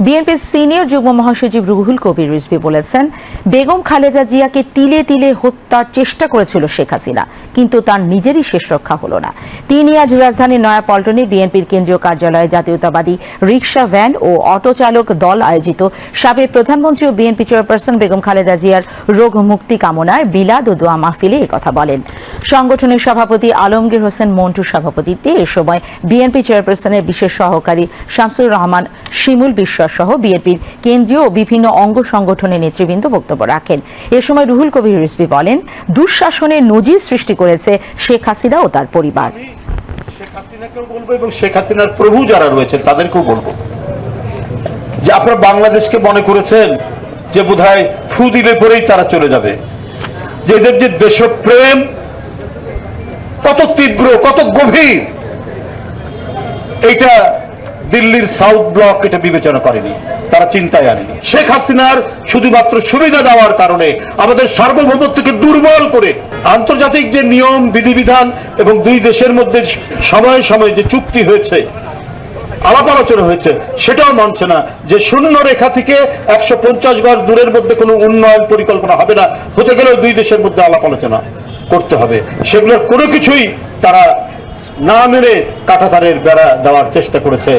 বিএনপির সিনিয়র যুগ্ম মহাসচিব রুহুল কবির রিজভী বলেছেন, বেগম খালেদা জিয়াকে তিলে তিলে হত্যার চেষ্টা করেছিল শেখ হাসিনা, কিন্তু তার নিজেরই শেষ রক্ষা হলো না। তিনি আজ রাজধানীর নয়াপল্টনে বিএনপির কেন্দ্রীয় কার্যালয়ে জাতীয়তাবাদী রিকশা ভ্যান ও অটো চালক দল আয়োজিত সাবেক প্রধানমন্ত্রী ও বিএনপি চেয়ারপারসন বেগম খালেদা জিয়ার রোগ মুক্তি কামনায় বিলাদ ও দোয়া মাহফিলে একথা বলেন। সংগঠনের সভাপতি আলমগীর হোসেন মন্টুর সভাপতিত্বে এ সময় বিএনপি চেয়ারপারসনের বিশেষ সহকারী শামসুর রহমান শিমুল বিশ্বাস সহ বিএনপির কেন্দ্রীয় ও বিভিন্ন অঙ্গ সংগঠনের নেতৃবৃন্দ বক্তব্য রাখেন। এ সময় রুহুল কবির রিজভী বলেন, দুঃশাসনের নজির সৃষ্টি করেছে শেখ হাসিনা ও তার পরিবার। শেখ হাসিনাকেও বলবো এবং শেখ হাসিনার প্রভু যারা রয়েছে তাদেরকেও বলবো যে আপনারা বাংলাদেশকে মনে করেছেন যে বোধহয় ফু দিলে পরেই তারা চলে যাবে, যে এদের যে দেশপ্রেম কত তীব্র কত গভীর এইটা দিল্লির সাউথ ব্লক এটা বিবেচনা করেনি, তারা চিন্তায় আনেনি। শেখ হাসিনার শুধুমাত্র সুবিধা দেওয়ার কারণে আমাদের সার্বভৌমত্বকে দুর্বল করে আন্তর্জাতিক যে নিয়ম বিধিবিধান এবং দুই দেশের মধ্যে সময়ে সময়ে যে চুক্তি হয়েছে, আলাপ আলোচনা হয়েছে, সেটাও মানছে না যে শূন্য রেখা থেকে 150 গজ দূরের মধ্যে কোনো উন্নয়ন পরিকল্পনা হবে না, হতে গেলেও দুই দেশের মধ্যে আলাপ আলোচনা করতে হবে। সেগুলোর কোনো কিছুই তারা না মেনে কাঁটাতারের বেড়া দেওয়ার চেষ্টা করেছে।